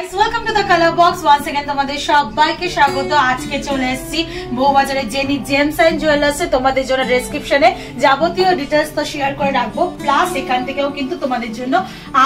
Welcome to the colour box once again তোমাদের সবাইকে স্বাগত। আজকে চলে এসেছি বউবাজারের জেনি জেমস এন্ড জুয়েলার্সে। তোমাদের জন্য ডেসক্রিপশনে যাবতীয় ডিটেইলস তো শেয়ার করে রাখবো, প্লাস এখান থেকেও কিন্তু তোমাদের জন্য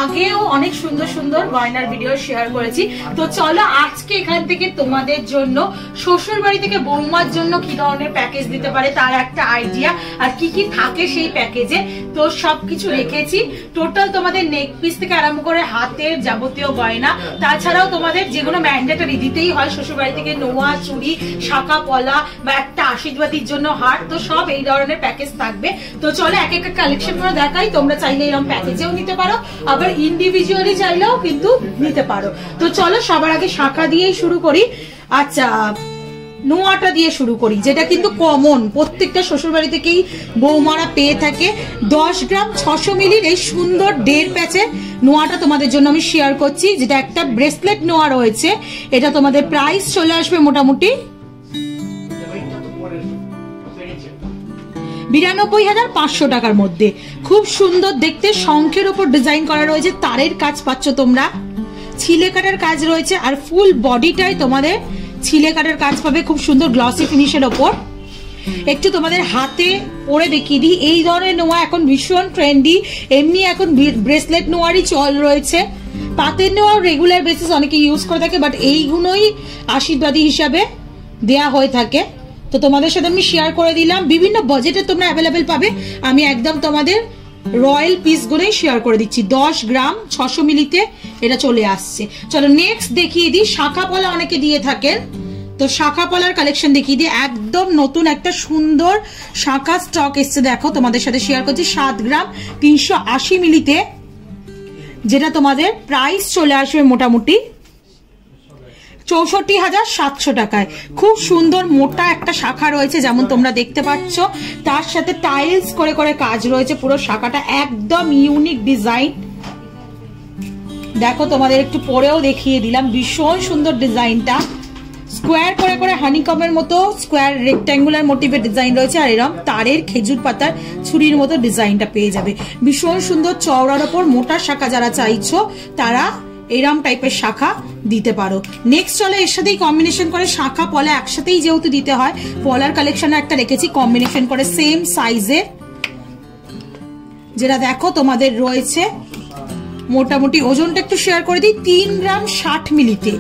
আগেও অনেক সুন্দর সুন্দর গয়নার ভিডিও শেয়ার করেছি। তো চলো আজকে এখান থেকে তোমাদের জন্য শ্বশুর বাড়ি থেকে বৌমার জন্য কি ধরনের প্যাকেজ দিতে পারে তার একটা আইডিয়া, আর কি কি থাকে সেই প্যাকেজে তো সবকিছু রেখেছি। টোটাল তোমাদের নেক পিস থেকে আরম্ভ করে হাতের যাবতীয় গয়না, তাছাড়াও তোমাদের যেগুলো ম্যান্ডেটরি দিতেই হয় শ্বশুর বাড়ি থেকে, নোয়া, চুড়ি, শাখা পলা বা একটা আশীর্বাদীর জন্য হার, তো সব এই ধরনের প্যাকেজ থাকবে। তো চলো এক একটা কালেকশন করে দেখাই। তোমরা চাইলে এরকম প্যাকেজেও নিতে পারো, আবার ইন্ডিভিজুয়ালি চাইলেও কিন্তু নিতে পারো। তো চলো সবার আগে শাখা দিয়েই শুরু করি। আচ্ছা, নোয়াটা দিয়ে শুরু করি, যেটা কিন্তু কমন প্রত্যেকটা শ্বশুর বাড়ি থেকেই বৌমারা পেয়ে থাকে। 10 গ্রাম 600 মিলির এই সুন্দর 1.5 প্যাচের নোয়াটা তোমাদের জন্য আমি শেয়ার করছি, যেটা একটা ব্রেসলেট নোয়া রয়েছে। এটা তোমাদের প্রাইস চলে আসবে মোটামুটি 92,500 টাকার মধ্যে। খুব সুন্দর দেখতে, শঙ্খের উপর ডিজাইন করা রয়েছে, তারের কাজ পাচ্ছ তোমরা, ছিলে কাটার কাজ রয়েছে, আর ফুল বডিটাই তোমাদের ছিলে কাটার কাজ পাবে খুব সুন্দর গ্লসি ফিনিশের ওপর। একটু তোমাদের হাতে পরে দেখিয়ে দিই, এই ধরনের নোয়া এখন ভীষণ ট্রেন্ডি। এমনি এখন ব্রেসলেট নোয়ারই চল রয়েছে, পাতের নোয়া রেগুলার বেসিস অনেকে ইউজ করে থাকে, বাট এইগুলোই আশীর্বাদী হিসাবে দেয়া হয়ে থাকে। তো তোমাদের সাথে আমি শেয়ার করে দিলাম, বিভিন্ন বাজেটে তোমরা অ্যাভেলেবেল পাবে। আমি একদম তোমাদের রয়্যাল পিস গুলোই শেয়ার করে দিচ্ছি। 10 গ্রাম 600 মিলিতে এটা চলে আসছে। চলো নেক্সট দেখিয়ে দিই, শাখা পলা অনেকে দিয়ে থাকেন, তো শাখা পলার কালেকশন দেখিয়ে দিই। একদম নতুন একটা সুন্দর শাখা স্টক এসছে, দেখো তোমাদের সাথে শেয়ার করছি। 7 গ্রাম 380 মিলিতে, যেটা তোমাদের প্রাইস চলে আসবে মোটামুটি 64,700 টাকায়। খুব সুন্দর মোটা একটা শাখা রয়েছে যেমন তোমরা দেখতে পাচ্ছ, তার সাথে টাইলস করে করে কাজ রয়েছে। পুরো শাখাটা একদম ইউনিক ডিজাইন। দেখো তোমাদের একটু পরেও দেখিয়ে দিলাম, ভীষণ সুন্দর ডিজাইনটা। স্কোয়ার করে করে হানিকমের মতো স্কোয়ার রেক্ট্যাঙ্গুলার মোটিভের ডিজাইন রয়েছে, আর এরকম তারের খেজুর পাতার ছুরির মতো ডিজাইনটা পেয়ে যাবে। ভীষণ সুন্দর চওড়ার ওপর মোটা শাখা যারা চাইছো তারা এরম টাইপের শাখা দিতে পারো। নেক্সট চলে এর সাথেই কম্বিনেশন করে শাখা পলা একসাথেই যেহেতু দিতে হয়, পলার কালেকশনে একটা রেখেছি কম্বিনেশন করে সেম সাইজের, যেটা দেখো তোমাদের রয়েছে মোটামুটি ওজনটা একটু শেয়ার করে দিই 3 গ্রাম 60 মিলিতে।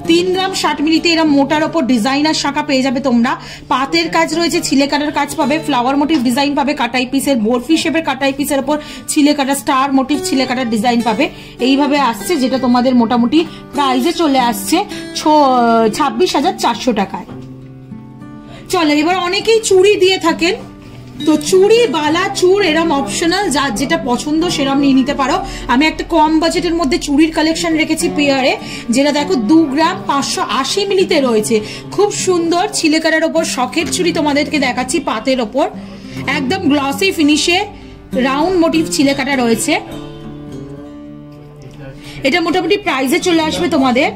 3 গ্রাম 60 মিলিতে এরকম মোটার ওপর ডিজাইনার শাখা পেয়ে যাবে তোমরা। পাতের কাজ রয়েছে, ছিলে কাটার কাজ পাবে, ফ্লাওয়ার মোটিভ ডিজাইন পাবে, কাটাই পিসের বরফি শেপের কাটাই পিসের ওপর ছিলে কাটা স্টার মোটিভ ছিলে কাটার ডিজাইন পাবে। এইভাবে আসছে, যেটা তোমাদের মোটামুটি প্রাইসে চলে আসছে 26,400 টাকায়। চলো এবার অনেকেই চুড়ি দিয়ে থাকেন, তো চুড়ি বালা চুড় এরম অপশনাল, যার যেটা পছন্দ সেরম নিয়ে নিতে পারো। আমি একটা কম বাজেটের মধ্যে চুড়ির কালেকশন রেখেছি পেয়ারে, যেটা দেখো 2 গ্রাম 580 মিলিতে রয়েছে। খুব সুন্দর ছিলেকাটার ওপর শখের চুড়ি তোমাদেরকে দেখাচ্ছি, পাতের ওপর একদম গ্লসি ফিনিশে রাউন্ড মোটিভ ছিলেকাটা রয়েছে। এটা মোটামুটি প্রাইসে চলে আসবে তোমাদের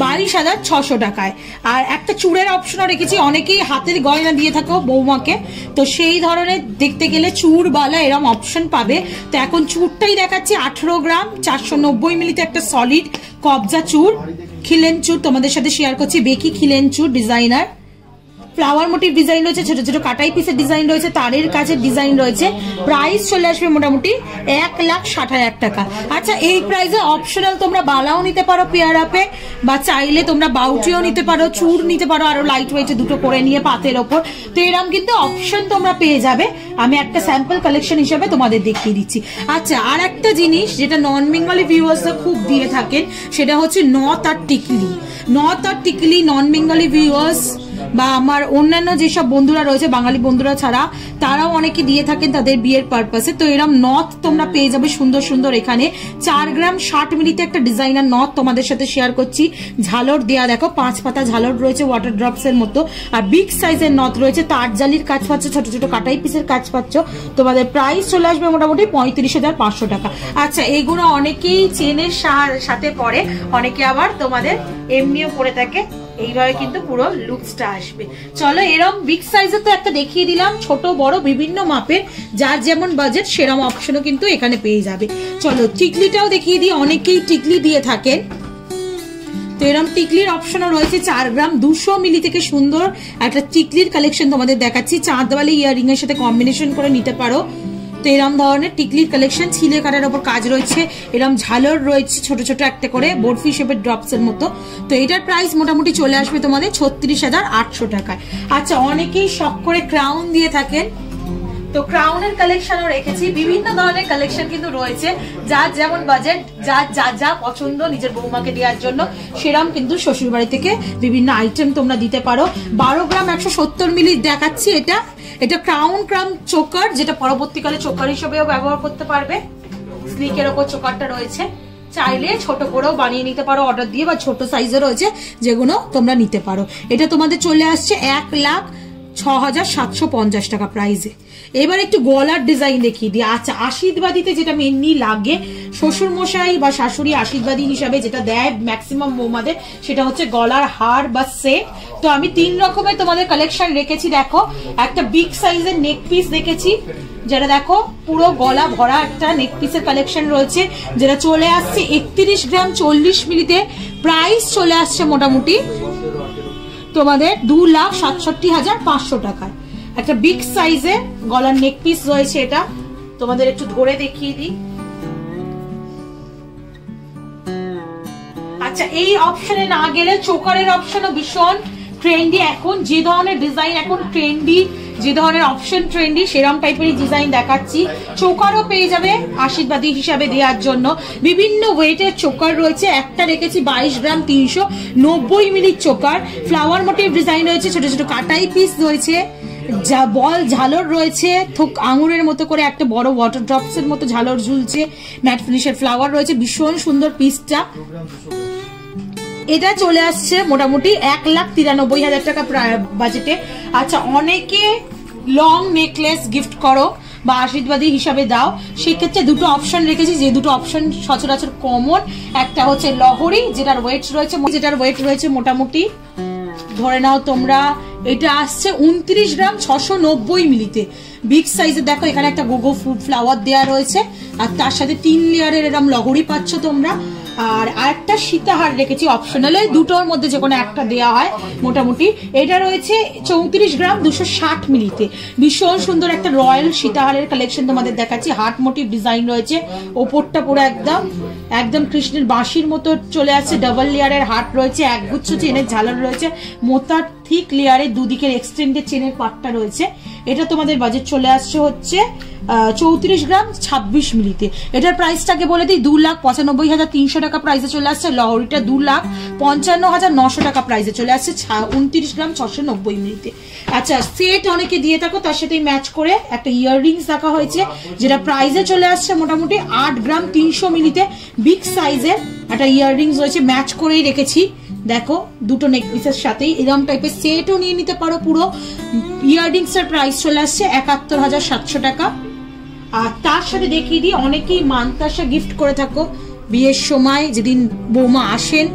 22,600 টাকায়। আর একটা চুড়ের অপশনও রেখেছি, অনেকেই হাতের গয়না দিয়ে থাকো বৌমাকে, তো সেই ধরনের দেখতে গেলে চুড় বালা এরম অপশন পাবে। তো এখন চুড়টাই দেখাচ্ছি 18 গ্রাম 490 মিলিতে একটা সলিড কবজা চুড়, খিলেন চুড় তোমাদের সাথে শেয়ার করছি। বেকি খিলেন চুড় ডিজাইনার, ফ্লাওয়ার মোটিভ ডিজাইন রয়েছে, ছোট ছোট কাটাই পিসের ডিজাইন রয়েছে, তারের কাছের ডিজাইন রয়েছে। প্রাইস চলে আসবে মোটামুটি 1,60,000 টাকা। আচ্ছা, এই প্রাইসে অপশনাল তোমরা বালাও নিতে পারো পেয়ার আপে, বা চাইলে তোমরা বাউটিও নিতে পারো, চুড় নিতে পারো, আরো লাইট ওয়েটে দুটো করে নিয়ে পাতের ওপর। তো এরকম কিন্তু অপশন তোমরা পেয়ে যাবে। আমি একটা স্যাম্পল কালেকশন হিসেবে তোমাদের দেখিয়ে দিচ্ছি। আচ্ছা, আর একটা জিনিস যেটা নন বেঙ্গলি ভিউয়ার্সরা খুব দিয়ে থাকেন, সেটা হচ্ছে নথ আর টিকলি। নথ আর টিকলি নন বেঙ্গলি ভিউয়ার্স বা আমার অন্যান্য যেসব বন্ধুরা রয়েছে বাঙালি বন্ধুরা ছাড়া, তারাও অনেকে দিয়ে থাকেন তাদের বিয়ের পারপাসে। তো এরকম নথ তোমরা পেয়ে যাবে সুন্দর সুন্দর। এখানে 4 গ্রাম 60 মিলিতে একটা ডিজাইনার নথ তোমাদের সাথে শেয়ার করছি। ঝালর দেয়া দেখো, 5 পাতা ঝালর রয়েছে ওয়াটার ড্রপস এর মতো, আর বিগ সাইজের নথ রয়েছে, তার জালির কাজ পাচ্ছ, ছোট ছোট কাটাই পিসের কাজ পাচ্ছ। তোমাদের প্রাইস চলে আসবে মোটামুটি 35,500 টাকা। আচ্ছা, এইগুলো অনেকেই চেনের সাথে পরে, অনেকে আবার তোমাদের এমনিও পরে থাকে। এইভাবে কিন্তু পুরো লুকসটা আসবে। চলো এরকম বিগ সাইজের তো একটা দেখিয়ে দিলাম, ছোট বড় বিভিন্ন মাপের যার যেমন বাজেট সেরকম অপশনও কিন্তু এখানে পেয়ে যাবে। চলো টিকলিটাও দেখিয়ে দিই, অনেকেই টিকলি দিয়ে থাকেন, তো এরকম টিকলির অপশনও রয়েছে। 4 গ্রাম 200 মিলি থেকে সুন্দর একটা টিকলির কালেকশন তোমাদের দেখাচ্ছি, চাঁদওয়ালি ইয়ারিং এর সাথে কম্বিনেশন করে নিতে পারো। তো এরকম ধরনের টিকলির কালেকশন, ছিলে কাটার উপর কাজ রয়েছে, এরকম ঝালর রয়েছে ছোট ছোট একটা করে বরফি শেপের ড্রপস এর মতো। তো এটার প্রাইস মোটামুটি চলে আসবে তোমাদের 36,800 টাকায়। আচ্ছা অনেকেই শখ করে ক্রাউন দিয়ে থাকেন, তো ক্রাউনের কালেকশনও রেখেছি, বিভিন্ন ধরনের কালেকশন কিন্তু রয়েছে, যার যেমন বাজেট, যার যা যা পছন্দ নিজের বৌমাকে দেওয়ার জন্য সেরকম কিন্তু শ্বশুর বাড়ি থেকে বিভিন্ন আইটেম তোমরা দিতে পারো। 12 গ্রাম 170 মিলি দেখাচ্ছি, এটা ক্রাউন চোকার, যেটা পরবর্তীকালে চোকার হিসেবেও ব্যবহার করতে পারবে। স্লিকের ওপর চোকারটা রয়েছে, চাইলে ছোট করেও বানিয়ে নিতে পারো অর্ডার দিয়ে, বা ছোট সাইজে রয়েছে যেগুলো তোমরা নিতে পারো। এটা তোমাদের চলে আসছে 1,06,750 টাকা প্রাইসে। এবার একটু গলার ডিজাইন দেখিয়ে দিই। আচ্ছা আশীর্বাদীতে যেটা মেনলি লাগে, শ্বশুর মশাই বা শাশুড়ি আশীর্বাদী হিসাবে যেটা দেয় ম্যাক্সিমাম বৌমাদের, সেটা হচ্ছে গলার হার বা সেট। তো আমি 3 রকমের তোমাদের কালেকশন রেখেছি। দেখো একটা বিগ সাইজের নেক পিস রেখেছি, যেটা দেখো পুরো গলা ভরা একটা নেক পিসের কালেকশন রয়েছে, যেটা চলে আসছে 31 গ্রাম 40 মিলিতে। প্রাইস চলে আসছে মোটামুটি তোমাদের 2,67,500 টাকায়। একটা বিগ সাইজের গলার নেক পিস রয়েছে, এটা তোমাদের একটু ধরে দেখিয়ে দিই। আচ্ছা এই অপশনে না গেলে চোকারের অপশনও ভীষণ ট্রেন্ডি, এখন যে ধরনের ডিজাইন এখন ট্রেন্ডি, যে ধরনের অপশন ট্রেন্ডি সেরকম টাইপের ডিজাইন দেখাচ্ছি। চোকারও পেয়ে যাবে আশীর্বাদী হিসাবে দেওয়ার জন্য, বিভিন্ন ওয়েটের চোকার রয়েছে। একটা রেখেছি 22 গ্রাম 390 মিলির চোকার, ফ্লাওয়ার মোটিভ ডিজাইন রয়েছে, ছোট ছোট কাটাই পিস রয়েছে, যা বল ঝালর রয়েছে, থোক আঙুরের মতো করে একটা বড় ওয়াটার ড্রপস এর মতো ঝালর ঝুলছে, ম্যাট ফিনিশের ফ্লাওয়ার রয়েছে, ভীষণ সুন্দর পিসটা। এটা চলে আসছে মোটামুটি 1,93,000 টাকা বাজেটে। আচ্ছা অনেকে লং নেকলেস গিফট করো বা আশীর্বাদী হিসাবে দাও, সেক্ষেত্রে দুটো অপশন রেখেছি, যে দুটো অপশন সচরাচর কমন। একটা হচ্ছে লহরি, যেটার ওয়েট রয়েছে মোটামুটি ধরে নাও তোমরা, এটা আসছে 29 গ্রাম 690 মিলিতে, বিগ সাইজে। দেখো এখানে একটা গোগো ফ্রুট ফ্লাওয়ার দেওয়া রয়েছে, আর তার সাথে 3 লেয়ারের এরকম লহরি পাচ্ছ তোমরা। আর আরেকটা সীতাহার রেখেছি অপশনালে, দুটোর মধ্যে যে কোনো একটা দেওয়া হয় মোটামুটি। এটা রয়েছে 34 গ্রাম 260 মিলিতে, ভীষণ সুন্দর একটা রয়্যাল সীতাহারের কালেকশন তোমাদের দেখাচ্ছি। হার্ট মোটিভ ডিজাইন রয়েছে, ওপরটা পুরো একদম কৃষ্ণের বাঁশির মতো চলে আসছে, ডাবল লেয়ারের হার্ট রয়েছে, একগুচ্ছ চেনের ঝালর রয়েছে, মোটা থিক লেয়ারে দুদিকের এক্সটেন্ডেড চেনের পাটটা রয়েছে। এটা তোমাদের বাজেট চলে আসছে হচ্ছে 34 গ্রাম 26 মিলিতে। এটার প্রাইসটাকে বলে দিই 2,95,300 টাকা প্রাইসে চলে আসছে। লহরিটা 2,55,900 টাকা প্রাইসে চলে আসছে 29 গ্রাম 690 মিলিতে। আচ্ছা সেট অনেকে দিয়ে থাকো, তার সাথে ম্যাচ করে একটা ইয়াররিংস রাখা হয়েছে, যেটা প্রাইসে চলে আসছে মোটামুটি 8 গ্রাম 300 মিলিতে। বিগ সাইজের একটা ইয়াররিংস রয়েছে, ম্যাচ করেই রেখেছি। দেখো দুটো নেক পিসের সাথেই এরকম টাইপের সেটও নিয়ে নিতে পারো। পুরো ইয়াররিংস এর প্রাইস চলে আসছে 71,700 টাকা। আর তার সাথে দেখিয়ে দিই, অনেকেই মানতাসা গিফট করে থাকো বিয়ের সময়, যেদিন বৌমা আসেন,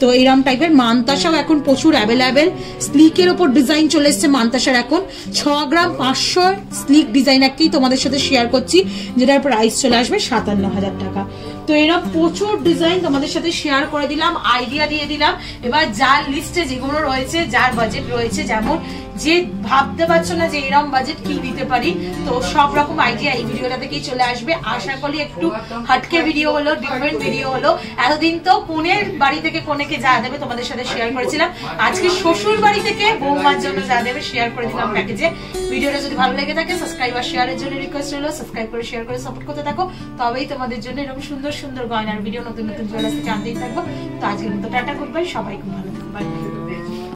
তো এরকম টাইপের মানতাসাও এখন প্রচুর অ্যাভেলেবেল। স্লিকের ওপর ডিজাইন চলে এসছে মানতাসার, এখন 6 গ্রাম 500 স্লিক ডিজাইন একটি তোমাদের সাথে শেয়ার করছি, যেটার প্রাইস চলে আসবে 57,000 টাকা। তো এরকম প্রচুর ডিজাইন তোমাদের সাথে শেয়ার করে দিলাম, আইডিয়া দিয়ে দিলাম। এবার যার লিস্টে যেগুলো রয়েছে, যার বাজেট রয়েছে, যেমন যে ভাবতে পারছো না যে এরকম বাজেট কি দিতে পারি, তো সব রকম আইডিয়া এই ভিডিওটা থেকেই চলে আসবে। আশা করি একটু হাটকে ভিডিও হলো, ডিফারেন্ট ভিডিও হলো। এতদিন তো বোনের বাড়ি থেকে কোনেকে যা দেবে তোমাদের সাথে শেয়ার করেছিলাম, আজকে শ্বশুর বাড়ি থেকে বৌমার জন্য যা দেবে শেয়ার করে দিলাম প্যাকেজে। ভিডিওটা যদি ভালো লেগে থাকে সাবস্ক্রাইব আর শেয়ারের জন্য রিকোয়েস্ট রইলো, সাবস্ক্রাইব করে শেয়ার করে সাপোর্ট করতে থাকো, তবেই তোমাদের জন্য এরকম সুন্দর সুন্দর গয়নার ভিডিও নতুন নতুন চলে আসতে জানতেই থাকবো। তো আজকের মতো টাটা, গুড বাই, সবাই খুব ভালো থাকবে।